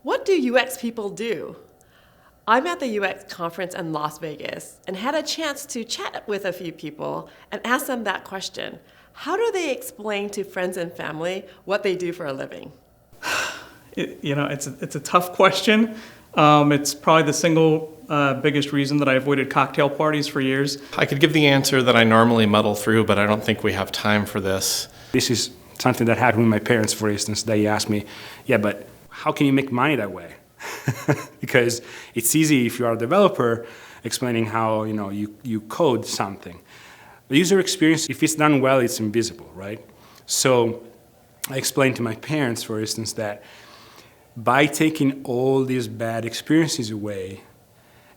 What do UX people do? I'm at the UX conference in Las Vegas and had a chance to chat with a few people and ask them that question. How do they explain to friends and family what they do for a living? It's a tough question. It's probably the single biggest reason that I avoided cocktail parties for years. I could give the answer that I normally muddle through, but I don't think we have time for this. This is something that happened with my parents, for instance. They asked me, yeah, but how can you make money that way? Because it's easy if you are a developer explaining how you code something. The user experience, if it's done well, it's invisible, right? So I explained to my parents, for instance, that by taking all these bad experiences away,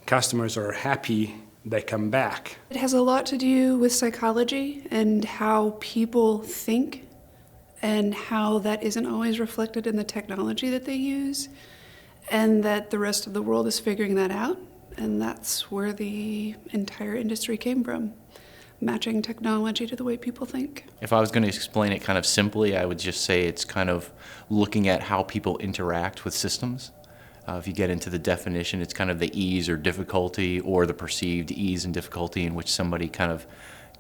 customers are happy, they come back. It has a lot to do with psychology and how people think and how that isn't always reflected in the technology that they use, and that the rest of the world is figuring that out, and that's where the entire industry came from, matching technology to the way people think. If I was going to explain it kind of simply, I would just say it's kind of looking at how people interact with systems. If you get into the definition, it's kind of the ease or difficulty, or the perceived ease and difficulty in which somebody kind of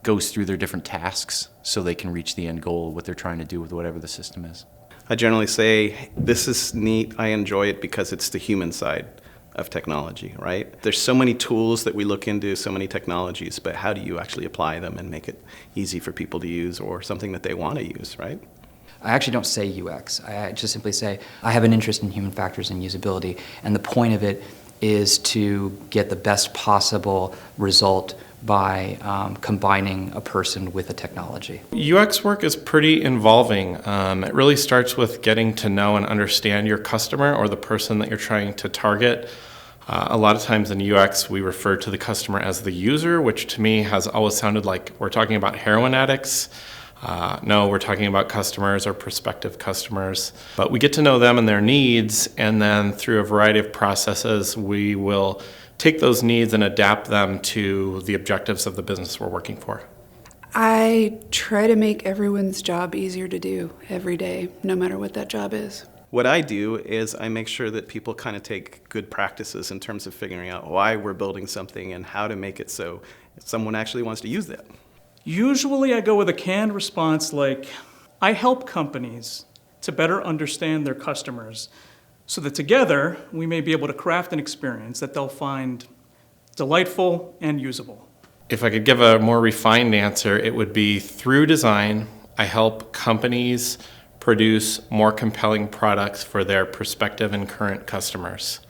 goes through their different tasks so they can reach the end goal of what they're trying to do with whatever the system is. I generally say, this is neat, I enjoy it because it's the human side of technology, right? There's so many tools that we look into, so many technologies, but how do you actually apply them and make it easy for people to use, or something that they want to use, right? I actually don't say UX. I just simply say I have an interest in human factors and usability, and the point of it is to get the best possible result by combining a person with a technology. UX work is pretty involving. It really starts with getting to know and understand your customer or the person that you're trying to target. A lot of times in UX, we refer to the customer as the user, which to me has always sounded like we're talking about heroin addicts. No, we're talking about customers or prospective customers. But we get to know them and their needs, and then through a variety of processes, we will take those needs and adapt them to the objectives of the business we're working for. I try to make everyone's job easier to do every day, no matter what that job is. What I do is I make sure that people kind of take good practices in terms of figuring out why we're building something and how to make it so someone actually wants to use that. Usually I go with a canned response like, I help companies to better understand their customers so that together we may be able to craft an experience that they'll find delightful and usable. If I could give a more refined answer, it would be through design, I help companies produce more compelling products for their prospective and current customers.